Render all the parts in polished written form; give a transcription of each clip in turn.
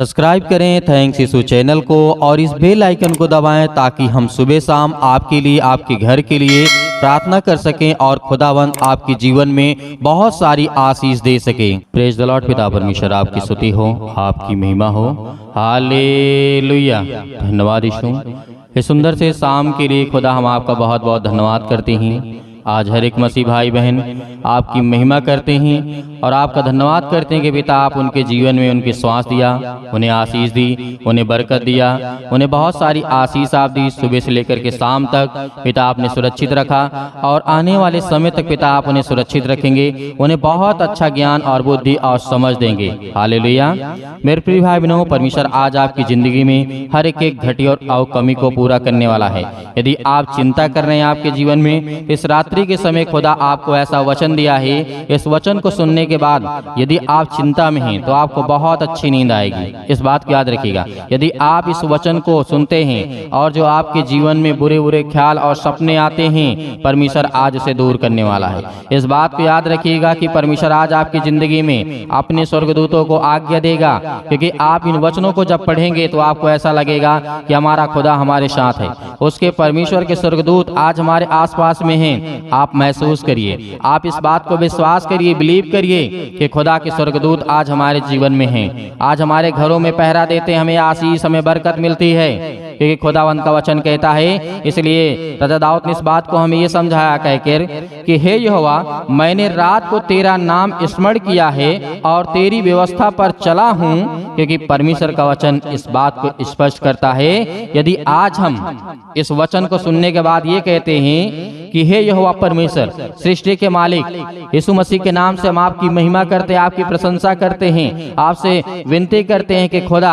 Subscribe करें thanks यीशु channel को और इस बेल आइकन को दबाएं ताकि हम सुबह शाम आपके लिए आपके घर के लिए प्रार्थना कर सकें और खुदावंद आपके जीवन में बहुत सारी आशीष दे सकें। Praise the Lord. पिता परमेश्वर आपकी स्तुति हो, आपकी महिमा हो। हालेलुया। धन्यवाद यीशु। इस सुंदर से शाम के लिए खुदा हम आपका बहुत बहुत धन्यवाद करते हैं। आज हर एक मसीह भाई बहन आपकी महिमा करते हैं और आपका धन्यवाद करते हैं कि पिता आप उनके जीवन में उनके श्वास दिया, उन्हें आशीष दी, उन्हें बरकत दिया, उन्हें बहुत सारी आशीष आप दी। सुबह से लेकर के शाम तक पिता आपने सुरक्षित रखा और आने वाले समय तक पिता आप उन्हें सुरक्षित रखेंगे, उन्हें बहुत अच्छा ज्ञान और बुद्धि और समझ देंगे। हालेलुया। मेरे प्रिय भाई बहनों, परमेश्वर आज आपकी जिंदगी में हर एक घटी और कमी को पूरा करने वाला है। यदि आप चिंता कर रहे हैं आपके जीवन में, इस रात्रि के समय खुदा आपको ऐसा वचन दिया है। इस वचन को सुनने के बाद यदि आप चिंता में हैं तो आपको बहुत अच्छी नींद आएगी। इस बात को याद रखिएगा। यदि आप इस वचन को सुनते हैं और जो आपके जीवन में बुरे बुरे ख्याल और सपने आते हैं, परमेश्वर आज उसे दूर करने वाला है। इस बात को याद रखिएगा कि परमेश्वर आज आपकी जिंदगी में अपने स्वर्गदूतों को आज्ञा देगा, क्योंकि आप इन वचनों को जब पढ़ेंगे तो आपको ऐसा लगेगा कि हमारा खुदा हमारे साथ है। उसके परमेश्वर के स्वर्गदूत आज हमारे आसपास में हैं। आप महसूस करिए, आप इस बात को विश्वास करिए, बिलीव करिए कि खुदा के स्वर्गदूत आज हमारे जीवन में हैं। आज हमारे घरों में पहरा देते हैं, हमें आशीष, हमें बरकत मिलती है, क्योंकि खुदावंद का वचन कहता है। इसलिए राजा दाऊद ने इस बात को हमें ये समझाया कहकर कि हे यहोवा, मैंने रात को तेरा नाम स्मरण किया है और तेरी व्यवस्था पर चला हूँ, क्योंकि परमेश्वर का वचन इस बात को स्पष्ट करता है। यदि आज हम इस वचन को सुनने के बाद ये कहते हैं कि हे यहोवा परमेश्वर, सृष्टि के मालिक, यीशु मसीह के नाम से हम आपकी महिमा करते हैं, आपकी प्रशंसा करते हैं, आपसे विनती करते हैं कि खुदा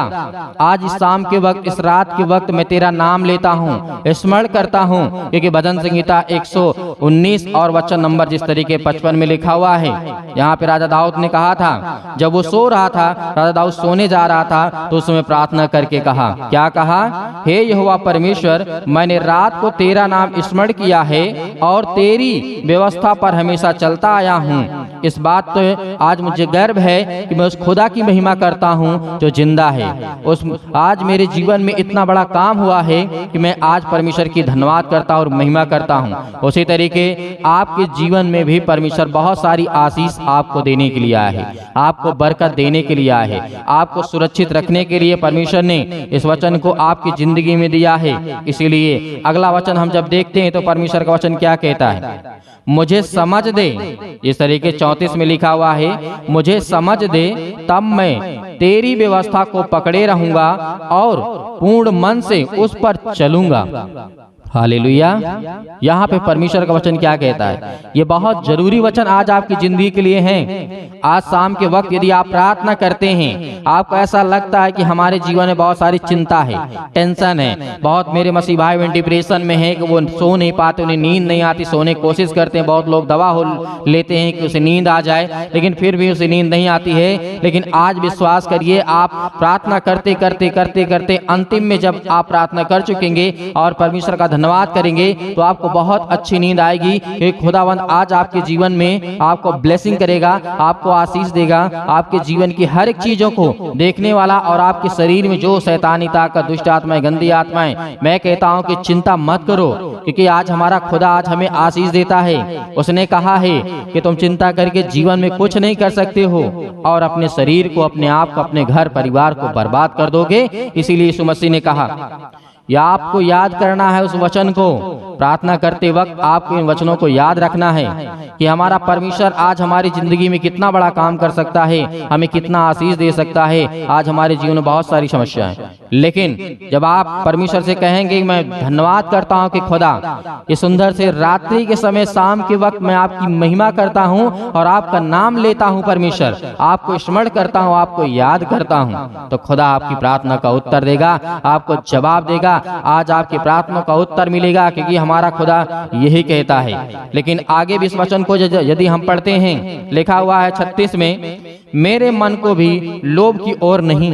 आज इस शाम के वक्त, इस रात के वक्त मैं तेरा नाम लेता हूँ, स्मरण करता हूँ, क्योंकि भजन संहिता 119 और वचन नंबर जिस तरीके 55 में लिखा हुआ है। यहाँ पे राजा दाऊद ने कहा था, जब वो सो रहा था, राजा दाऊद सोने जा रहा था, तो उसमें प्रार्थना करके कहा, क्या कहा? हे यहोवा परमेश्वर, मैंने रात को तेरा नाम स्मरण किया है और तेरी व्यवस्था पर हमेशा चलता आया हूँ। इस बात तो आज मुझे गर्व है कि मैं उस खुदा की महिमा करता हूँ जो जिंदा है। उस आज मेरे जीवन में इतना बड़ा काम हुआ है कि मैं आज परमेश्वर की धन्यवाद करता और महिमा करता हूँ। उसी तरीके आपके जीवन में भी परमेश्वर बहुत सारी आशीष आपको देने के लिए आया है, आपको बरकत देने के लिए आया है, आपको सुरक्षित रखने के लिए परमेश्वर ने इस वचन को आपकी जिंदगी में दिया है। इसीलिए अगला वचन हम जब देखते हैं तो परमेश्वर का वचन क्या कहता है? मुझे समझ दे। इस तरीके 34 में लिखा हुआ है, मुझे समझ दे, तब मैं तेरी व्यवस्था को पकड़े रहूंगा और पूर्ण मन से उस पर चलूंगा। हालेलुया। यहाँ पे परमेश्वर का वचन क्या कहता है? ये बहुत जरूरी वचन आज आपकी जिंदगी के लिए है। आज शाम के वक्त यदि आप प्रार्थना करते हैं, आपको ऐसा लगता है कि हमारे जीवन में बहुत सारी चिंता है, टेंशन है, बहुत मेरे मसीह भाई बहन डिप्रेशन में है कि वो सो नहीं पाते, उन्हें नींद नहीं आती, सोने की कोशिश करते हैं, बहुत लोग दवा लेते हैं कि उसे नींद आ जाए, लेकिन फिर भी उसे नींद नहीं आती है। लेकिन आज विश्वास करिए, आप प्रार्थना करते करते करते करते अंतिम में जब आप प्रार्थना कर चुकेंगे और परमेश्वर का धन्यवाद करेंगे तो आपको बहुत अच्छी नींद आएगी, क्योंकि खुदावंद आज आपके जीवन में आपको ब्लेसिंग करेगा, आपको आशीष देगा, आपके जीवन की हर एक चीजों को देखने वाला, और आपके शरीर में जो शैतानी ताकत, दुष्ट आत्माएं, गंदी आत्माएं, मैं कहता हूं कि चिंता मत करो, क्योंकि आज हमारा खुदा आज हमें आशीष देता है। उसने कहा है कि तुम चिंता करके जीवन में कुछ नहीं कर सकते हो और अपने शरीर को, अपने आप को, अपने घर परिवार को बर्बाद कर दोगे। इसीलिए यीशु मसीह ने कहा, या आपको याद करना है उस वचन को, प्रार्थना करते वक्त आपको इन वचनों को याद रखना है कि हमारा परमेश्वर आज हमारी जिंदगी में कितना बड़ा काम कर सकता है, हमें कितना आशीष दे सकता है। आज हमारे जीवन में बहुत सारी समस्याएं, लेकिन जब आप परमेश्वर से कहेंगे, मैं धन्यवाद करता हूं कि खुदा ये सुंदर से रात्रि के समय, शाम के वक्त मैं आपकी महिमा करता हूं और आपका नाम लेता हूं, परमेश्वर आपको स्मरण करता हूं, आपको याद करता हूं, तो खुदा आपकी प्रार्थना का उत्तर देगा, आपको जवाब देगा। आज आपकी प्रार्थना का उत्तर मिलेगा, क्योंकि हमारा खुदा यही कहता है। लेकिन आगे भी इस वचन को यदि हम पढ़ते हैं, लिखा हुआ है 36 में, मेरे मन को भी लोभ की ओर नहीं,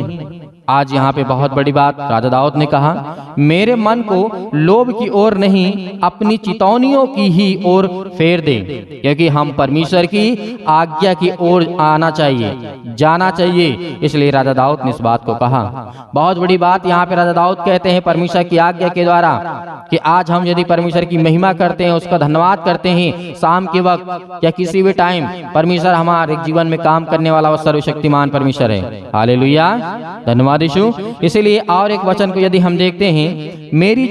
आज यहाँ पे बहुत बड़ी बात राजा दाऊद ने कहा, मेरे मन को लोभ की ओर नहीं अपनी चितौनियों की ही ओर फेर दे, क्योंकि हम परमेश्वर की आज्ञा की ओर आना चाहिए, जाना चाहिए। इसलिए राजा दाऊद ने इस बात को कहा। बहुत बड़ी बात यहाँ पे राजा दाऊद कहते हैं परमेश्वर की आज्ञा के द्वारा कि आज हम यदि परमेश्वर की महिमा करते हैं, उसका धन्यवाद करते हैं, शाम के वक्त या किसी भी टाइम, परमेश्वर हमारे जीवन में काम करने वाला वो सर्वशक्तिमान परमेश्वर है। हालेलुया, धन्यवाद यीशु। इसीलिए और एक वचन को यदि हम देखते हैं, मेरी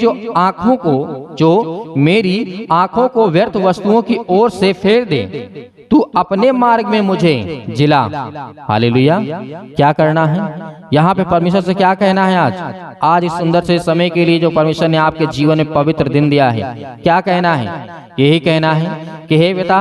आंखों को व्यर्थ वस्तुओं की ओर से फेर दे, तू अपने मार्ग में मुझे जिला। हालेलुया, क्या करना है यहाँ पे परमेश्वर से, क्या कहना है आज इस सुंदर से समय के लिए जो परमेश्वर ने आपके जीवन में पवित्र दिन दिया है, क्या कहना है? यही कहना है कि हे पिता,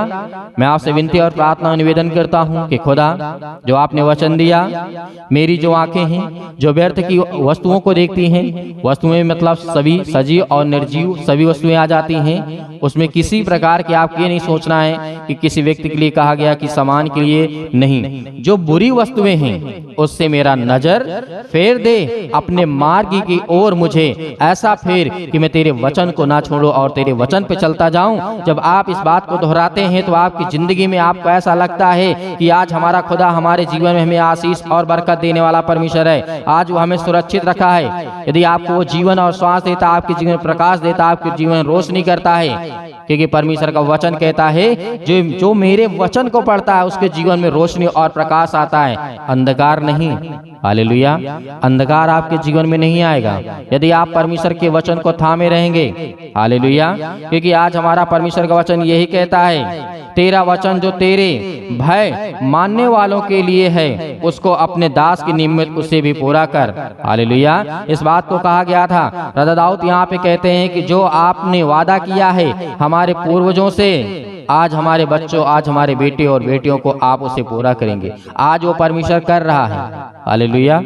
मैं आपसे विनती और प्रार्थना निवेदन करता हूँ कि खुदा, जो आपने वचन दिया, मेरी जो आंखें हैं जो व्यर्थ की वस्तुओं को देखती हैं, वस्तुएं मतलब सभी सजीव और निर्जीव सभी वस्तुएं आ जाती हैं, उसमें किसी प्रकार की आप ये नहीं सोचना है कि किसी व्यक्ति के लिए कहा गया कि सामान के लिए नहीं, जो बुरी वस्तुएं हैं उससे मेरा नजर फेर दे, अपने मार्ग की ओर मुझे ऐसा फेर कि मैं तेरे वचन को ना छोड़ूं और तेरे वचन पे चलता जाऊं। जब आप इस बात को दोहराते हैं तो आपकी जिंदगी में आपको ऐसा लगता है कि आज हमारा खुदा हमारे जीवन में हमें आशीष और बरकत देने वाला परमेश्वर है। आज वो हमें सुरक्षित रखा है। यदि आपको वो जीवन और श्वास देता, आपके जीवन में प्रकाश देता, आपके जीवन रोशनी करता है, क्योंकि परमेश्वर का वचन कहता है जो मेरे वचन को पढ़ता है उसके जीवन में रोशनी और प्रकाश आता है, अंधकार नहीं। हालेलुया, अंधकार आपके जीवन में नहीं आएगा यदि आप परमेश्वर के वचन को थामे रहेंगे। हालेलुया, क्योंकि आज हमारा परमेश्वर का वचन यही कहता है, तेरा वचन जो तेरे भय मानने वालों के लिए है, उसको अपने दास के निमित्त उसे भी पूरा कर। हालेलुया, इस बात को कहा गया था। राजा दाऊद यहाँ पे कहते हैं कि जो आपने वादा किया है हमारे पूर्वजों से, आज हमारे बच्चों, आज हमारे बेटे और बेटियों को आप उसे पूरा करेंगे। आज वो परमेश्वर कर रहा है। हालेलुया,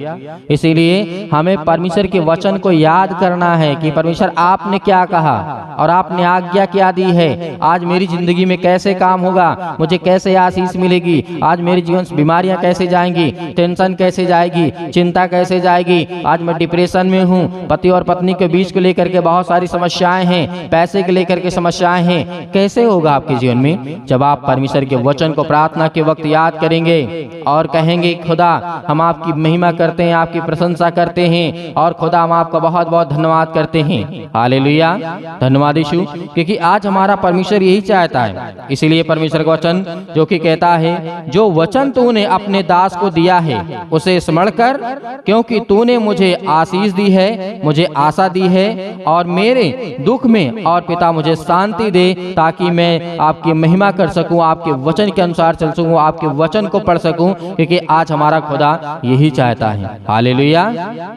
इसीलिए हमें परमेश्वर के वचन को याद करना है कि परमेश्वर आपने क्या कहा और आपने आज्ञा क्या दी है। आज मेरी जिंदगी में कैसे काम होगा, मुझे कैसे आशीष मिलेगी, आज मेरे जीवन से बीमारियां कैसे जाएंगी, टेंशन कैसे जाएगी, चिंता कैसे जाएगी। आज मैं डिप्रेशन में हूँ, पति और पत्नी के बीच को लेकर के बहुत सारी समस्याएं हैं, पैसे के लेकर के समस्याएं हैं। कैसे होगा आपके जीवन में? जब आप परमेश्वर के वचन को प्रार्थना के वक्त याद करेंगे और कहेंगे, खुदा हम आपकी महिमा करते हैं, आपकी प्रशंसा करते हैं और खुदा हम आपका बहुत बहुत धन्यवाद करते हैं। हालेलुया, धन्यवाद यीशु, क्योंकि आज हमारा परमेश्वर यही चाहता है। इसीलिए परमेश्वर का वचन जो कि कहता है, जो वचन तूने अपने दास को दिया है उसे स्मरण कर, क्योंकि तूने मुझे आशीष दी है, मुझे आशा दी है और मेरे दुख में, और पिता मुझे शांति दे ताकि मैं आपकी महिमा कर सकूं, आपके वचन के अनुसार चल सकूं, आपके वचन को पढ़ सकूं, क्योंकि आज हमारा खुदा यही चाहता है। हालेलुया,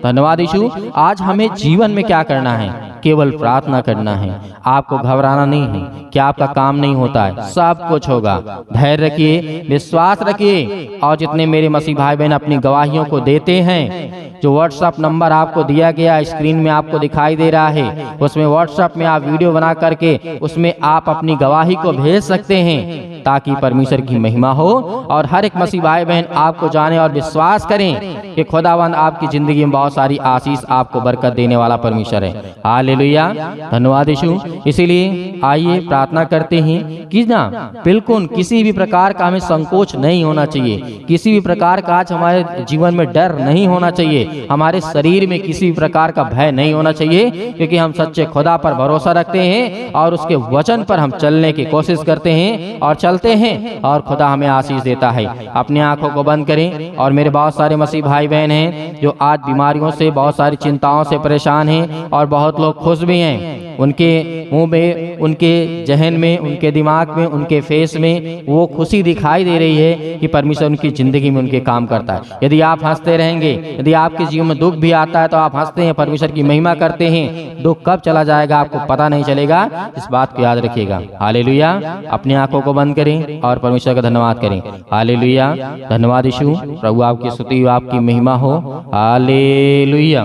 धन्यवाद यीशु। आज हमें जीवन में क्या करना है? केवल प्रार्थना करना है। आपको घबराना नहीं है कि आपका काम नहीं होता है, सब कुछ होगा। धैर्य रखिए, विश्वास रखिए। और जितने मेरे मसीह भाई बहन अपनी गवाहियों को देते हैं, जो व्हाट्सएप नंबर आपको दिया गया स्क्रीन में आपको दिखाई दे रहा है, उसमें व्हाट्सएप में आप वीडियो बना करके उसमें आप अपनी गवाही को भेज सकते हैं ताकि परमेश्वर की महिमा हो और हर एक मसीह भाई बहन आपको जाने और विश्वास करें कि खुदावंद आपकी जिंदगी में बहुत सारी आशीष, आपको बरकत देने वाला परमेश्वर है। हालेलुया, धन्यवाद यीशु। इसीलिए आइए प्रार्थना करते हैं कि ना बिल्कुल किसी भी प्रकार का हमें संकोच नहीं होना चाहिए, किसी भी प्रकार का आज हमारे जीवन में डर नहीं होना चाहिए, हमारे शरीर में किसी भी प्रकार का भय नहीं होना चाहिए, क्योंकि हम सच्चे खुदा पर भरोसा रखते हैं और उसके वचन पर हम चलने की कोशिश करते हैं और चलते हैं और खुदा हमें आशीष देता है। अपनी आंखों को बंद करें। और मेरे बहुत सारे मसीह भाई बहन हैं जो आज बीमारियों से, बहुत सारी चिंताओं से परेशान हैं और बहुत लोग खुश भी हैं। उनके मुंह में, उनके जहन में, उनके दिमाग में, उनके फेस में वो खुशी दिखाई दे रही है कि परमेश्वर उनकी जिंदगी में उनके काम करता है। यदि आप हंसते रहेंगे, यदि आपके जीवन में दुख भी आता है तो आप हंसते हैं, परमेश्वर की महिमा करते हैं, दुख कब चला जाएगा आपको पता नहीं चलेगा। इस बात को याद रखिएगा। हालेलुया, अपनी आंखों को बंद करें और परमेश्वर का धन्यवाद करें। हालेलुया, धन्यवाद यीशु। प्रभु आपकी स्तुति, आपकी महिमा हो। हालेलुया।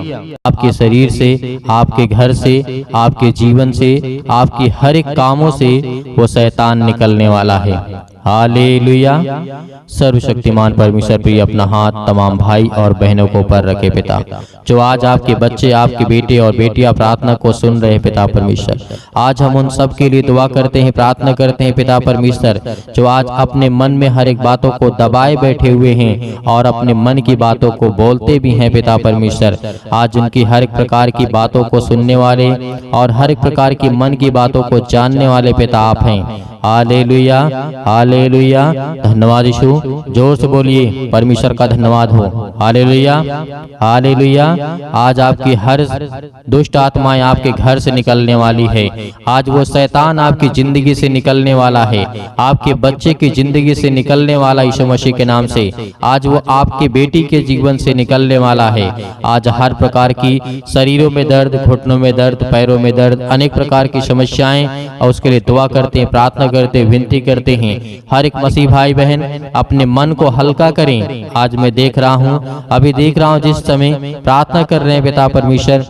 आपके शरीर से, आपके घर से, आपके जीवन से, आपकी हर एक कामों से वो शैतान निकलने वाला है। हालेलुया। सर्वशक्तिमान परमेश्वर भी अपना हाथ तमाम भाई और बहनों को ऊपर रखे पिता, जो आज आपके बच्चे, आपके बेटे और बेटियां प्रार्थना को सुन रहे पिता परमेश्वर। आज हम उन सब के लिए दुआ करते हैं, प्रार्थना करते हैं पिता परमेश्वर, जो आज अपने मन में हर एक बातों को दबाए बैठे हुए हैं और अपने मन की बातों को बोलते भी हैं पिता परमेश्वर। आज उनकी हर एक प्रकार की बातों को सुनने वाले और हर एक प्रकार की मन की बातों को जानने वाले पिता आप हैं। Hallelujah, hallelujah. धन्यवाद यीशु। जोर से बोलिए, परमेश्वर का धन्यवाद हो। Hallelujah, hallelujah. आज आपकी हर दुष्ट आत्माएं आपके घर से निकलने वाली है। आज वो शैतान आपकी जिंदगी से निकलने वाला है, आपके बच्चे की जिंदगी से निकलने वाला यीशु मसीह के नाम से। आज वो आपके बेटी के जीवन से निकलने वाला है। आज हर प्रकार की शरीरों में दर्द, घुटनों में दर्द, पैरों में दर्द, अनेक प्रकार की समस्याएं, और उसके लिए दुआ करते हैं, प्रार्थना करते, विनती करते हैं। हर एक मसीह भाई बहन अपने मन को हल्का करें। आज मैं देख रहा हूँ, अभी देख रहा हूँ, जिस समय प्रार्थना कर रहे हैं पिता परमेश्वर,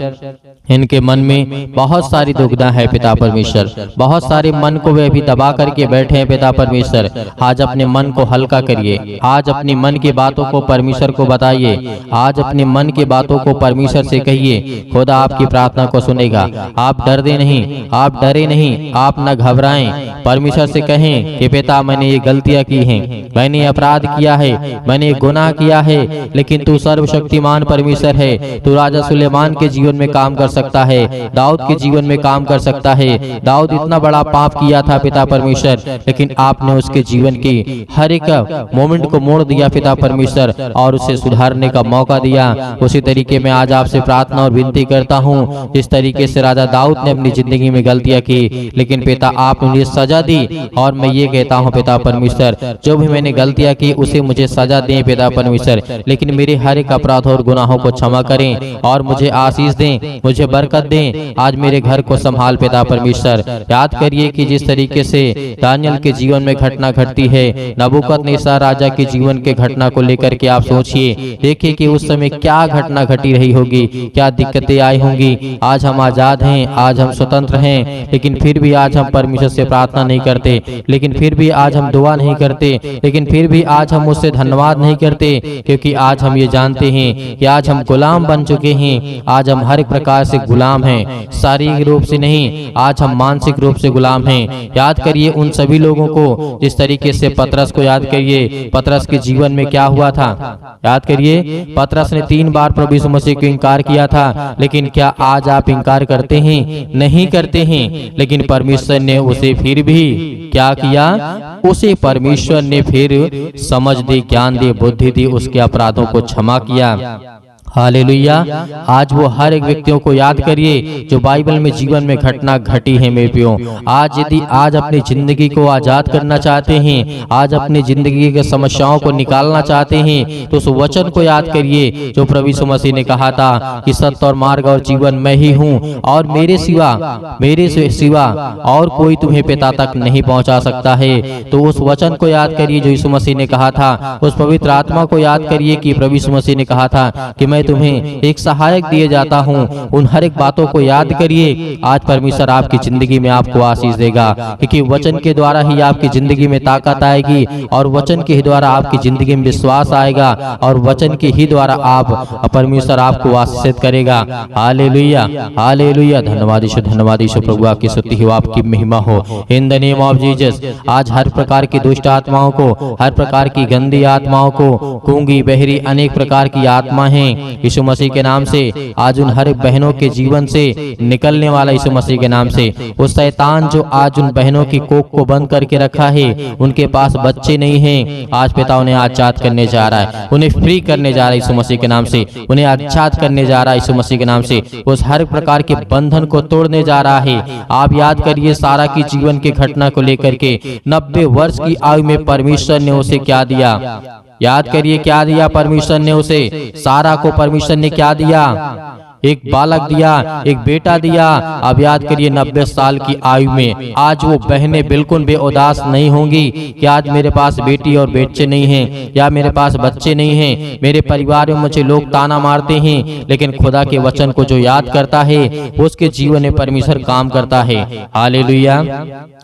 इनके मन में बहुत सारी दुविधा है पिता परमेश्वर। बहुत सारे मन को वे अभी दबा करके बैठे हैं पिता परमेश्वर। आज अपने मन को हल्का करिए। आज अपनी मन की बातों को परमेश्वर को बताइए। आज अपने मन की बातों को परमेश्वर से कहिए। खुदा आपकी प्रार्थना को सुनेगा। आप डरते नहीं, आप डरे नहीं, आप न घबराएं। परमेश्वर से कहें कि पिता, मैंने ये गलतियां की हैं, मैंने अपराध किया है, मैंने गुनाह किया है, लेकिन तू सर्वशक्तिमान परमेश्वर है। तू राजा सुलेमान के जीवन में काम कर सकता है, दाऊद के जीवन में काम कर सकता है। दाऊद इतना बड़ा पाप किया था पिता परमेश्वर, लेकिन आपने उसके जीवन की हर एक मोमेंट को मोड़ दिया पिता परमेश्वर, और उसे सुधारने का मौका दिया। उसी तरीके में आज आपसे प्रार्थना और विनती करता हूँ, जिस तरीके से राजा दाऊद ने अपनी जिंदगी में गलतियां की, लेकिन पिता आपने मुझे सजा दी। और मैं ये कहता हूँ पिता परमेश्वर, जो भी मैंने गलतियां की उसे मुझे सजा दें पिता परमेश्वर, लेकिन मेरे हर एक अपराध और गुनाहों को क्षमा करें और मुझे आशीष दें, मुझे बरकत दें। आज मेरे घर को संभाल पिता परमेश्वर। याद करिए कि जिस तरीके से दानियल के जीवन में घटना घटती है, नबूकदनेस्सर राजा के जीवन के घटना को लेकर के आप सोचिए, देखिए कि उस समय क्या घटना घटी रही होगी, क्या दिक्कतें आई होंगी। आज हम आजाद हैं, आज हम स्वतंत्र हैं, लेकिन फिर भी आज हम परमेश्वर से प्रार्थना नहीं करते, लेकिन फिर भी आज हम दुआ नहीं करते, लेकिन फिर भी आज हम उससे धन्यवाद नहीं करते, क्योंकि आज हम ये जानते हैं कि आज हम गुलाम बन चुके हैं। आज हम हर एक प्रकार से गुलाम हैं, शारीरिक रूप से नहीं, आज हम मानसिक रूप से गुलाम हैं। याद करिए उन सभी लोगों को, जिस तरीके से पतरस को याद करिए, पतरस के जीवन में क्या हुआ था। याद करिए, पतरस ने 3 बार प्रभु यीशु मसीह को इनकार किया था, लेकिन क्या आज आप इनकार करते हैं? नहीं करते हैं। लेकिन परमेश्वर ने उसे फिर भी क्या किया? उसे परमेश्वर ने फिर समझ दी, ज्ञान दी, बुद्धि दी, उसके अपराधों को क्षमा किया। हालेलुया। आज वो हर एक व्यक्तियों को याद करिए जो बाइबल में जीवन में घटना घटी है मेरे प्रियो। आज यदि आज अपनी जिंदगी को आजाद करना चाहते हैं, आज अपनी जिंदगी के समस्याओं को निकालना चाहते हैं, तो उस वचन को याद करिए जो प्रभु यीशु मसीह ने कहा था कि सत्य और मार्ग और जीवन मैं ही हूँ, और मेरे सिवा और कोई तुम्हें पिता तक नहीं पहुँचा सकता है। तो उस वचन को याद करिए जो यीशु मसीह ने कहा था। उस पवित्र आत्मा को याद करिए कि प्रभु यीशु मसीह ने कहा था कि मैं तुम्हें एक सहायक दिए जाता हूँ। उन हर एक बातों को याद करिए। आज परमेश्वर आपकी जिंदगी में आपको आशीष देगा, क्योंकि वचन के द्वारा ही आपकी जिंदगी में ताकत आएगी, और वचन के ही द्वारा आपकी जिंदगी में विश्वास आएगा, और वचन के ही द्वारा आप परमेश्वर आपको आशीषित करेगा। Hallelujah, hallelujah. धन्यवाद यीशु, धन्यवाद यीशु। प्रभु आपकी स्तुति हो, आपकी महिमा हो, in the name of Jesus. आज हर प्रकार की दुष्ट आत्माओं को, हर प्रकार की गंदी आत्माओं को, गूंगी, बहरी, अनेक प्रकार की आत्मा हैं, यीशु मसीह के नाम से आज उन हर बहनों के जीवन से निकलने वाला यीशु मसीह के नाम से। उस शैतान जो आज उन बहनों की कोख को बंद करके रखा है, उनके पास बच्चे नहीं हैं, आज पिता उन्हें आजाद करने जा रहा है, उन्हें फ्री करने जा रहा है यीशु मसीह के नाम से, उन्हें आजाद करने जा रहा है यीशु मसीह के नाम से। उस हर प्रकार के बंधन को तोड़ने जा रहा है। आप याद करिए सारा की जीवन की घटना को लेकर के 90 वर्ष की आयु में परमेश्वर ने उसे क्या दिया? याद करिए क्या दिया परमेश्वर ने उसे? सारा को परमेश्वर ने क्या दिया? एक बालक दिया, एक बेटा दिया। अब याद करिए 90 साल की आयु में आज वो बहनें बिल्कुल बेउदास नहीं होंगी कि आज मेरे पास बेटी और बच्चे नहीं हैं, या मेरे पास बच्चे नहीं हैं, मेरे परिवार में मुझे लोग ताना मारते हैं, लेकिन खुदा के वचन को जो याद करता है उसके जीवन में परमेश्वर काम करता है। Hallelujah,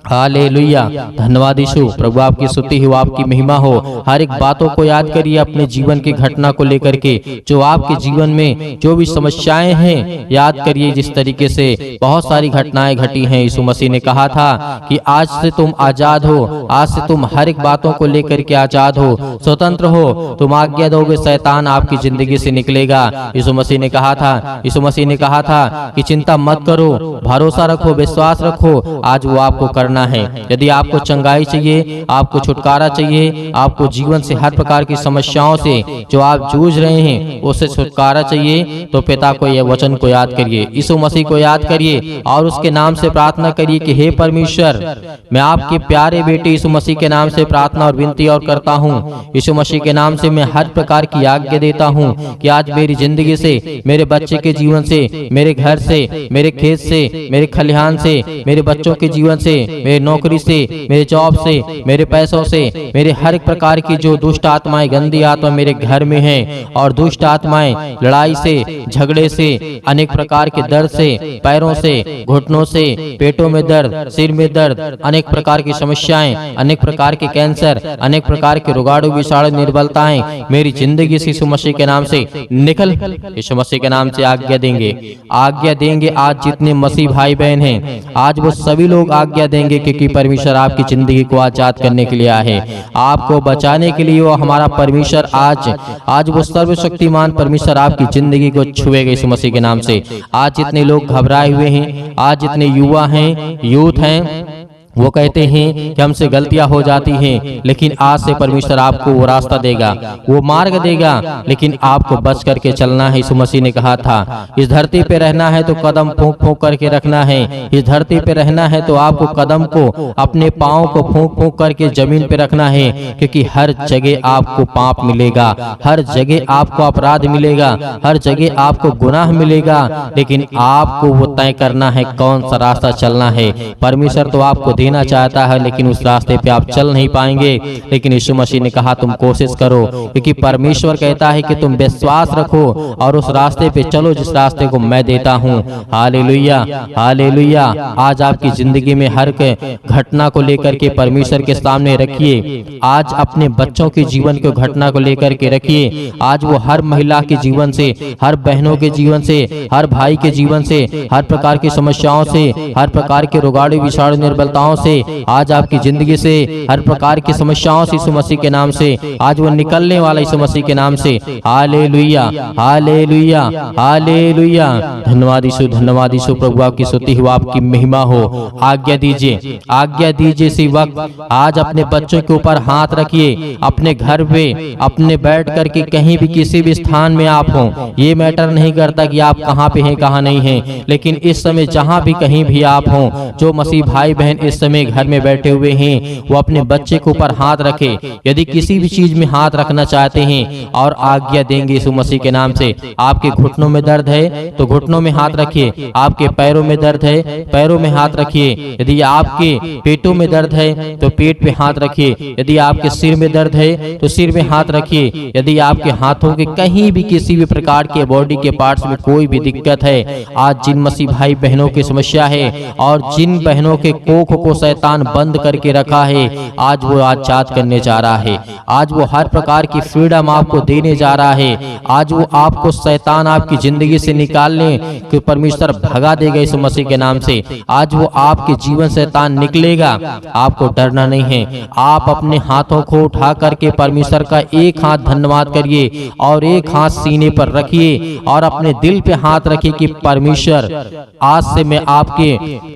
hallelujah. धन्यवाद यीशु। प्रभु आपकी स्तुति हो, आपकी महिमा हो। हर एक बातों को याद करिए अपने जीवन की घटना को लेकर के, जो आपके जीवन में जो भी समस्याएं हैं याद करिए। जिस तरीके से बहुत सारी घटनाएं घटी हैं, यीशु मसीह ने कहा था कि आज से तुम आजाद हो, आज से तुम हर एक बातों को लेकर के आजाद हो, स्वतंत्र हो। तुम आज्ञा दोगे, शैतान आपकी जिंदगी से निकलेगा। यीशु मसीह ने कहा था, यीशु मसीह ने कहा था कि चिंता मत करो, भरोसा रखो, विश्वास रखो। आज वो आपको करना है। यदि आपको चंगाई चाहिए, आपको छुटकारा चाहिए, आपको जीवन से हर प्रकार की समस्याओं से जो आप जूझ रहे हैं उससे छुटकारा चाहिए, तो पिता को यह वचन को याद करिए, यीशु मसीह को याद करिए और उसके नाम से प्रार्थना करिए कि हे परमेश्वर, मैं आपके प्यारे बेटे यीशु मसीह के नाम से प्रार्थना और विनती और करता हूँ। यीशु मसीह के नाम से मैं हर प्रकार की आज्ञा देता हूँ कि आज मेरी जिंदगी से, मेरे बच्चे के जीवन से, मेरे घर से, मेरे खेत से, मेरे खलिहान से, मेरे बच्चों के जीवन से, मेरे नौकरी से, मेरे जॉब से, मेरे पैसों से, मेरे हर एक प्रकार की जो दुष्ट आत्माएं, गंदी आत्मा मेरे घर में हैं, और दुष्ट आत्माएं लड़ाई से, झगड़े से, अनेक प्रकार के दर्द से, पैरों से, घुटनों से, पेटों में दर्द, सिर में दर्द, अनेक प्रकार की समस्याएं, अनेक प्रकार के कैंसर, अनेक प्रकार के रोगाणु विषाणु निर्बलताएं मेरी जिंदगी से यीशु मसीह के नाम से निकल, यीशु मसीह के नाम से आज्ञा देंगे, आज्ञा देंगे। आज जितने मसीह भाई बहन हैं, आज वो सभी लोग आज्ञा देंगे, क्योंकि परमेश्वर आपकी जिंदगी को आजाद करने के लिए आया है, आपको बचाने के लिए। वो हमारा परमेश्वर आज वो सर्वशक्तिमान परमेश्वर आपकी जिंदगी को छुएगा यीशु मसीह के नाम से। आज जितने लोग घबराए हुए हैं, आज जितने युवा हैं, यूथ हैं, वो कहते हैं कि हमसे गलतियां हो जाती हैं, लेकिन आज से परमेश्वर आपको वो रास्ता देगा, वो मार्ग देगा, लेकिन आपको बच करके चलना है। यीशु मसीह ने कहा था, इस धरती पे रहना है तो कदम फूंक फूंक करके रखना है। इस धरती पे रहना है तो आपको कदम को, अपने पाँव को फूंक फूंक करके जमीन पे रखना है, क्योंकि हर जगह आपको पाप मिलेगा, हर जगह आपको अपराध मिलेगा, हर जगह आपको गुनाह मिलेगा, लेकिन आपको वो तय करना है कौन सा रास्ता चलना है। परमेश्वर तो आपको देना चाहता है, लेकिन उस रास्ते पे आप चल नहीं पाएंगे। लेकिन यीशु मसीह ने कहा तुम कोशिश करो, क्योंकि परमेश्वर कहता है कि तुम विश्वास रखो और उस रास्ते पे चलो जिस रास्ते को मैं देता हूँ। Hallelujah, hallelujah. आज आपकी जिंदगी में हर घटना को लेकर के परमेश्वर के सामने रखिए। आज अपने बच्चों के जीवन को घटना को लेकर के रखिए। आज वो हर महिला के जीवन से, हर बहनों के जीवन से, हर भाई के जीवन से, हर प्रकार की समस्याओं से, हर प्रकार के रोगाणु विषाणु निर्बलताओं से, आज आपकी जिंदगी से हर प्रकार की समस्याओं से यीशु मसीह के नाम से आज वो निकलने वाला यीशु मसीह के नाम से। Hallelujah, hallelujah, hallelujah. धन्यवाद यीशु, धन्यवाद यीशु। प्रभु आपकी स्तुति हो, आपकी महिमा हो। आज्ञा दीजिए, आज्ञा दीजिए इसी वक्त। आज अपने बच्चों के ऊपर हाथ रखिए, अपने घर पे, अपने बैठ करके कहीं भी किसी भी स्थान में आप हो, ये मैटर नहीं करता कि आप कहाँ पे हैं कहाँ नहीं हैं, लेकिन इस समय जहाँ भी कहीं भी आप हो, जो मसीह भाई बहन इस समय घर में बैठे हुए हैं, वो अपने बच्चे के ऊपर हाथ रखे। यदि किसी भी चीज में हाथ रखना चाहते हैं और आज्ञा देंगे यीशु मसीह के नाम से। आपके घुटनों में दर्द है तो घुटनों में हाथ रखिए, आपके पैरों में दर्द है पैरों में हाथ रखिए, यदि आपके पेटों में दर्द है तो पेट पे हाथ रखिए, यदि आपके सिर में दर्द है तो सिर में हाथ रखिए, यदि आपके हाथों के कहीं भी किसी भी प्रकार के बॉडी के पार्ट्स में कोई भी दिक्कत है, आज जिन मसीह भाई बहनों की समस्या है और जिन बहनों के कोख को शैतान बंद करके रखा है, आज वो आजाद करने जा रहा है। आज वो हर प्रकार की फ्रीडम आपको देने जा रहा है। आज वो आपको शैतान आपकी जिंदगी से निकालने के परमेश्वर भगा देगा यीशु मसीह के नाम से। आज वो आपके जीवन से शैतान निकलेगा, आपको डरना नहीं है। आप अपने हाथों को उठा करके परमेश्वर का एक हाथ धन्यवाद करिए और एक हाथ सीने पर रखिए और अपने दिल पे हाथ रखिए कि परमेश्वर आज से मैं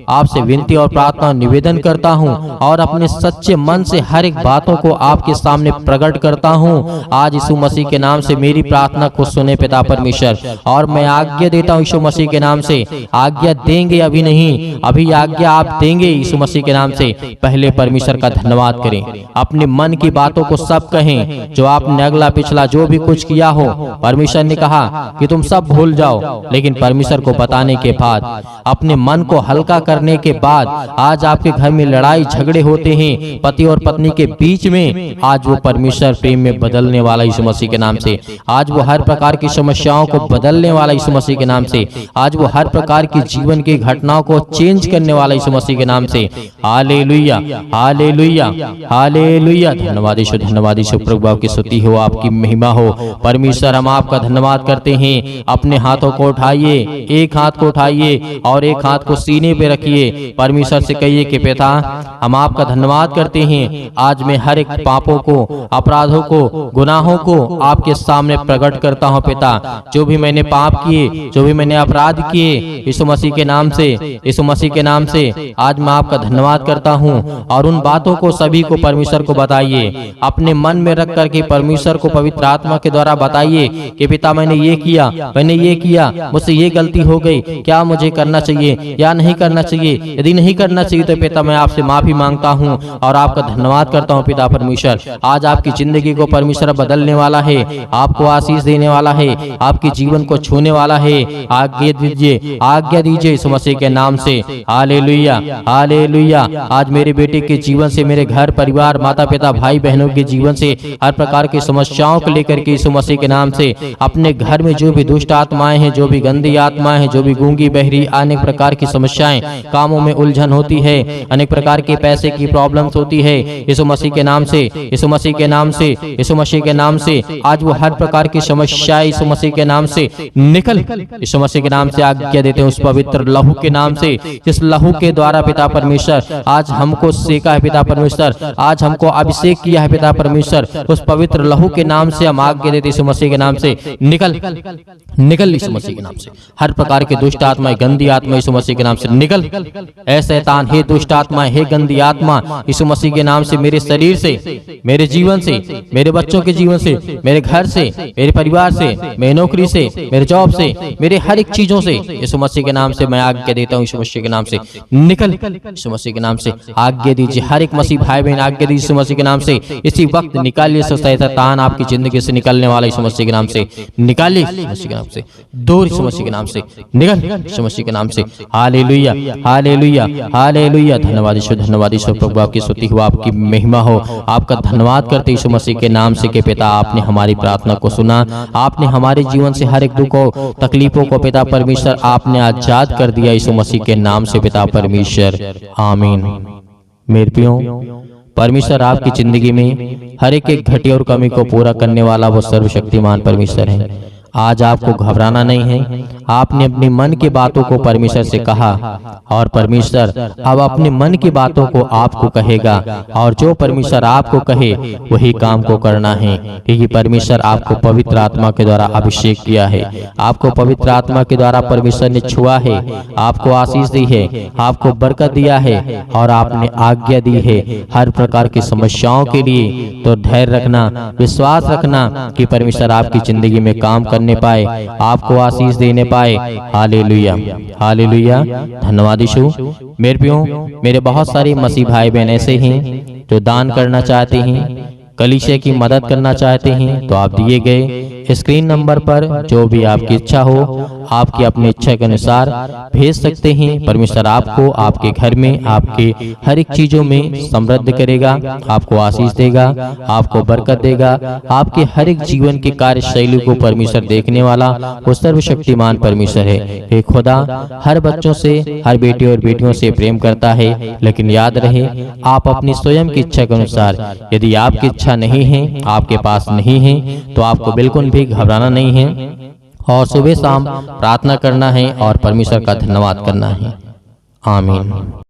आपसे विनती और प्रार्थना निवेदन करता हूं और अपने सच्चे मन से हर एक बातों को आपके सामने प्रकट करता हूं। आज यीशु मसीह के नाम से मेरी प्रार्थना को सुने पिता परमेश्वर, और मैं आज्ञा देता हूं यीशु मसीह के नाम से। आज्ञा देंगे, अभी नहीं, अभी आज्ञा आप देंगे यीशु मसीह के नाम से। पहले परमेश्वर का धन्यवाद करें, अपने मन की बातों को सब कहें, जो आपने अगला पिछला जो भी कुछ किया हो, परमेश्वर ने कहा कि तुम सब भूल जाओ, लेकिन परमेश्वर को बताने के बाद, अपने मन को हल्का करने के बाद, आज आपके आपके घर में लड़ाई झगड़े होते हैं पति और पत्नी के बीच में, आज वो परमेश्वर प्रेम में बदलने वाला यीशु मसीह के नाम से। आज वो हर प्रकार की समस्याओं को बदलने वाला यीशु मसीह के नाम से। आज वो हर प्रकार की जीवन की घटनाओं को चेंज करने वाला यीशु मसीह के नाम से। Hallelujah, hallelujah, hallelujah. धन्यवाद यीशु, धन्यवाद यीशु। प्रभु आपकी स्तुति हो, आपकी महिमा हो। परमेश्वर हम आपका धन्यवाद करते हैं। अपने हाथों को उठाइए, एक हाथ को उठाइए और एक हाथ को सीने पे रखिए। परमेश्वर से कहिए कि पिता हम आपका धन्यवाद करते हैं। आज मैं हर एक पापों को, अपराधों को, गुनाहों को आपके सामने प्रकट करता हूं पिता। जो भी मैंने पाप किए, जो भी मैंने अपराध किए, यीशु मसीह के नाम से, यीशु मसीह के नाम से आज मैं आपका धन्यवाद करता हूं। और उन बातों को सभी को परमेश्वर को बताइए, अपने मन में रख करके परमेश्वर को पवित्र आत्मा के द्वारा बताइए कि पिता मैंने ये किया, मैंने ये किया, मुझसे ये गलती हो गई, क्या मुझे करना चाहिए या नहीं करना चाहिए। यदि नहीं करना चाहिए तो पिता मैं आपसे माफी मांगता हूँ और आपका धन्यवाद करता हूँ पिता परमेश्वर। आज आपकी जिंदगी को परमेश्वर बदलने वाला है, आपको आशीष देने वाला है, आपके जीवन को छूने वाला है। आज्ञा दीजिए, आज्ञा दीजिए यीशु मसीह के नाम से। Hallelujah, hallelujah. आज मेरे बेटे के जीवन से, मेरे घर परिवार, माता पिता, भाई बहनों के जीवन से हर प्रकार की समस्याओं को लेकर के यीशु मसीह के नाम से, अपने घर में जो भी दुष्ट आत्माएं हैं, जो भी गंदी आत्माएं हैं, जो भी गूंगी बहरी अनेक प्रकार की समस्याएं, कामों में उलझन होती है, अनेक प्रकार के पैसे की प्रॉब्लम्स होती है, यीशु मसीह के नाम से, यीशु मसीह के नाम से, यीशु मसीह के नाम से आज वो हर प्रकार की समस्याएं यीशु मसीह के नाम से निकल, यीशु मसीह के नाम से आज्ञा देते हैं उस पवित्र लहू के नाम से, जिस लहू के द्वारा पिता परमेश्वर आज हमको सेका है पिता परमेश्वर, आज हमको अभिषेक किया है पिता परमेश्वर। उस पवित्र लहू के नाम से हम आज्ञा देते यीशु मसीह के नाम से निकल, निकल यीशु मसीह के नाम से। हर प्रकार के दुष्ट आत्मा, गंदी आत्मा यीशु मसीह के नाम से निकल। ऐ शैतान, हे दुष्ट आत्मा, हे गंदी आत्मा यीशु मसीह के नाम से मेरे शरीर से, मेरे जीवन से, मेरे बच्चों के जीवन से, मेरे घर से, मेरे परिवार से, मेरी नौकरी से, मेरे जॉब से, मेरे हर एक चीजों से यीशु मसीह के नाम से मैं आज्ञा देता हूँ यीशु मसीह के नाम से निकल। यीशु मसीह के नाम से आज्ञा दीजिए, हर एक मसीह भाई बहन आज्ञा दीजिए यीशु मसीह के नाम से। इसी वक्त निकालिए शैतान आपकी जिंदगी से निकलने वाला यीशु मसीह के नाम से निकालिए, यीशु मसीह के नाम से दूर, यीशु मसीह के नाम से निकल, यीशु मसीह के नाम से। Hallelujah, hallelujah, hallelujah. धन्यवाद यीशु, धन्यवाद यीशु। प्रभु आपकी स्तुति हो, आपकी महिमा हो। आपका धन्यवाद करते यीशु मसीह के नाम से कि पिता आपने हमारी प्रार्थना को सुना, आपने हमारे जीवन से हर एक दुख को, तकलीफों को पिता परमेश्वर आपने आजाद कर दिया यीशु मसीह के नाम से पिता परमेश्वर। आमीन। मेरे प्रियो, परमेश्वर आपकी जिंदगी में हर एक घटी और कमी को पूरा करने वाला वो सर्वशक्तिमान परमेश्वर है। आज आपको घबराना नहीं है। आपने अपने मन की बातों को परमेश्वर से कहा और परमेश्वर अब अपने मन की बातों को आपको कहेगा, और जो परमेश्वर आपको कहे वही काम को करना है, क्योंकि परमेश्वर आपको पवित्र आत्मा के द्वारा अभिषेक किया है, आपको पवित्र आत्मा के द्वारा परमेश्वर ने छुआ है, आपको आशीष दी है, आपको बरकत दिया है और आपने आज्ञा दी है हर प्रकार की समस्याओं के लिए। तो धैर्य रखना, विश्वास रखना कि परमेश्वर आपकी जिंदगी में काम करने पाए, आपको आशीष देने पाए। Hallelujah, hallelujah. धन्यवाद यीशु। मेरे प्रियो, मेरे बहुत सारे मसीह भाई बहन ऐसे हैं जो दान करना चाहते हैं, कलीसिया की मदद करना चाहते हैं, तो आप दिए गए स्क्रीन नंबर पर जो भी आपकी इच्छा हो, आपकी अपनी इच्छा के अनुसार भेज सकते हैं। परमेश्वर आपको, आपके घर में, आपके हर एक चीजों में समृद्ध करेगा, आपको आशीष देगा, आपको बरकत देगा। आपके हर एक जीवन की कार्यशैली को परमेश्वर देखने वाला वो सर्वशक्तिमान परमेश्वर है। हे खुदा हर बच्चों से, हर बेटे और बेटियों से प्रेम करता है, लेकिन याद रहे आप अपनी स्वयं की इच्छा के अनुसार, यदि आपकी इच्छा नहीं है, आपके पास नहीं है, तो आपको बिल्कुल भी घबराना नहीं है और सुबह शाम प्रार्थना करना है और परमेश्वर का धन्यवाद करना है। आमीन।